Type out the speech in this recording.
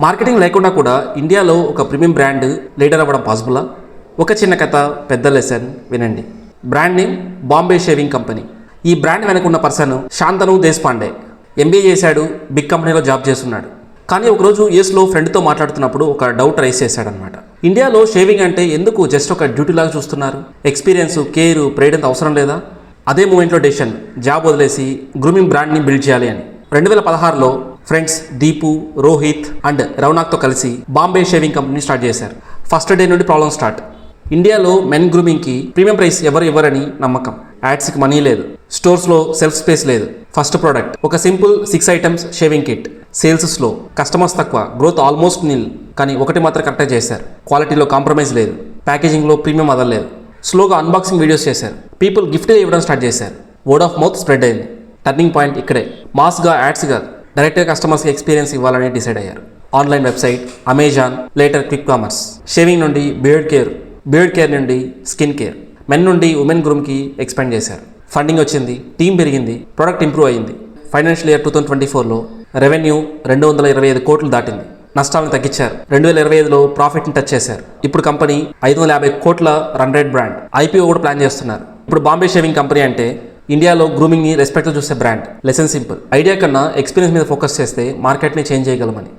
Marketing లేకుండా కూడా ఇండియాలో ఒక ప్రీమియం బ్రాండ్ లీడర్ అవ్వడం పాసిబులా? ఒక చిన్న కథ, పెద్ద లెసన్ వినండి. Brand name Bombay shaving company. ఈ బ్రాండ్ వెనకున్న పర్సన్ శాంతను దేశపాండే. ఎంబీఏ చేశాడు, బిగ్ కంపెనీలో జాబ్ చేస్తున్నాడు. కానీ ఒకరోజు యూఎస్లో ఫ్రెండ్తో మాట్లాడుతున్నప్పుడు ఒక డౌట్ రైస్ చేశాడనమాట. ఇండియాలో షేవింగ్ అంటే ఎందుకు జస్ట్ ఒక డ్యూటీ లాగా చూస్తున్నారు? ఎక్స్పీరియన్స్, కేర్, ప్రైడ్ అంత అవసరం లేదా? అదే మూమెంట్లో డెసిషన్, జాబ్ వదిలేసి గ్రూమింగ్ బ్రాండ్ని బిల్డ్ చేయాలి అని. 2016లో ఫ్రెండ్స్ దీపు, రోహిత్ అండ్ రౌనాక్తో కలిసి బాంబే షేవింగ్ కంపెనీ స్టార్ట్ చేశారు. ఫస్ట్ డే నుండి ప్రాబ్లం స్టార్ట్. ఇండియాలో మెన్ గ్రూమింగ్కి ప్రీమియం ప్రైస్ ఎవరు ఇవ్వరని నమ్మకం. యాడ్స్కి మనీ లేదు, స్టోర్స్లో సెల్ఫ్ స్పేస్ లేదు. ఫస్ట్ ప్రోడక్ట్ ఒక simple 6 items shaving kit. Sales slow, customers తక్కువ, గ్రోత్ ఆల్మోస్ట్ నిల్. కానీ ఒకటి మాత్రం కరెక్ట్గా చేశారు, క్వాలిటీలో కాంప్రమైజ్ లేదు, ప్యాకేజింగ్లో ప్రీమియం వదలలేదు. స్లోగా అన్బాక్సింగ్ వీడియోస్ చేశారు, పీపుల్ గిఫ్ట్గా ఇవ్వడం స్టార్ట్ చేశారు. వర్డ్ ఆఫ్ మౌత్ స్ప్రెడ్ అయింది. టర్నింగ్ పాయింట్ ఇక్కడే. మాస్గా, యాడ్స్గా డైరెక్ట్గా కస్టమర్స్కి ఎక్స్పీరియన్స్ ఇవ్వాలని డిసైడ్ అయ్యారు. Online website, Amazon, later quick commerce. Shaving నుండి బియర్డ్ కేర్ నుండి స్కిన్ కేర్, మెన్ నుండి ఉమెన్ గ్రూమ్కి ఎక్స్పాండ్ చేశారు. ఫండింగ్ వచ్చింది, టీం పెరిగింది, ప్రోడక్ట్ ఇంప్రూవ్ అయింది. ఫైనాన్షియల్ ఇయర్ 2024లో రెవెన్యూ 225 కోట్లు దాటింది. నష్టాలను తగ్గించారు. 2025లో ప్రాఫిట్ని టచ్ చేశారు. ఇప్పుడు కంపెనీ 550 కోట్ల రన్ రేట్ బ్రాండ్. ఐపీఓ కూడా ప్లాన్ చేస్తున్నారు. ఇప్పుడు బాంబే షేవింగ్ కంపెనీ అంటే ఇండియాలో గ్రూమింగ్ని రెస్పెక్ట్తో చూసే బ్రాండ్. లెసన్ సింపుల్, ఐడియా కన్నా ఎక్స్పీరియన్స్ మీద ఫోకస్ చేస్తే మార్కెట్ని చేంజ్ చేయగలమని.